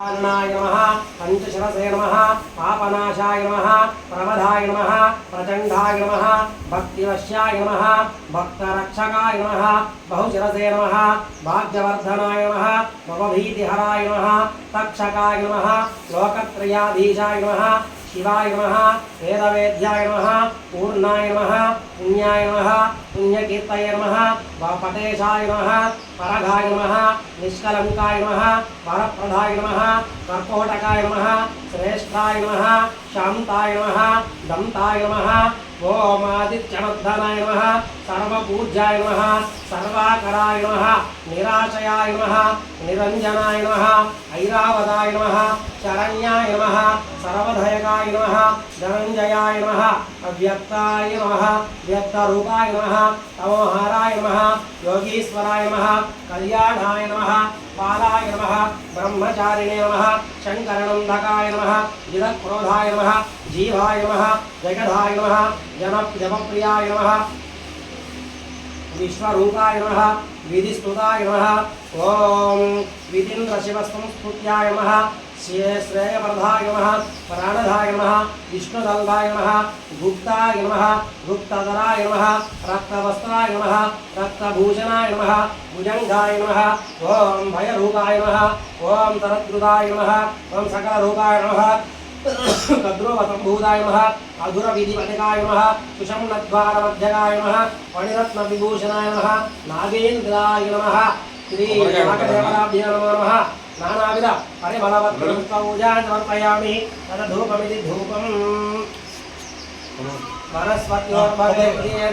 नाय नमः पंचशरसे नमः पापनाशाय नमः प्रमदाय नमः प्रचंडाय नमः भक्तिवश्याय नमः भक्तरक्षकाय नमः बहुशरसे नमः भाग्यवर्धनाय नमः भवभीतिहराय नमः तक्षकाय नमः लोकत्रयाधीशाय नमः शिवाय नमः वेदवेद्याय नमः पूर्णाय नमः पुण्याय नमः पुण्यकीर्तये नमः पटेशाय नमः परघाय नमः निष्कलंकाय नमः वरप्रदाय नमः कर्कोटकाय नमः श्रेष्ठाय नमः शांताय नमः दंताय नमः ओम आदित्यवर्धनाय नमः सर्वपूज्याय नमः सर्वाकराय नमः निराशयाय नमः निरंजनाय नमः ऐरावताय नमः शरण्याय नमः सर्वधयकाय नमः धनंजयाय नमः अव्यक्ताय नमः व्यक्तरूपाय नमः तमोहाराय नमः योगीश्वराय नमः कल्याणाय नमः बालाय नमः ब्रह्मचारिणे नमः शंकरनंदकाय नमः जिदक्रोधाय नमः जीवाय नमः जगदाय नमः जपप्रियाय नमः विश्वरूपाय नमः विधिस्तुताय नमः ओम विदिन्द्रशिवस्तुत्याय नमः श्रेयवर्धाय नमः प्राणधाय नमः विष्णुदल्भाय नमः गुप्ताय नमः गुप्तधराय नमः रक्तवस्त्राय नमः रक्तभूषणाय नमः भुजंगाय नमः ओम भयरूपाय नमः ओम तरद्रुदाय नमः ओम सकलरूपाय नमः कद्रुवसंभूताय नमः अधुरविधिपतिकाय नमः सुषम्णद्वारमध्यकाय नमः फणिरत्नविभूषणाय नमः नागेन्द्राय नमः श्रीनागदेवताभ्यो नमो नमः नानाविध परिमलवत्पूजां समर्पयामि तदधूपमिति धूपम् वनस्पत्योर्भवे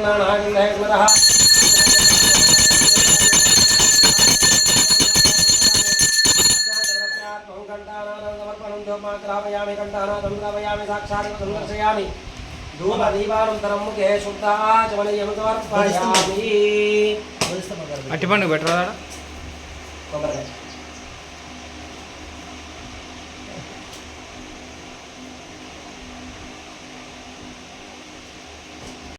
नानागिन्धेश्वरः समर्पयामि घंटानादं द्रावयामि साक्षात् संदर्शयामि धूपदीपानन्तरं मुखे शुद्धाचमनीयं समर्पयामि అట్టిపండు బెటర్ కొబ్బరికాయ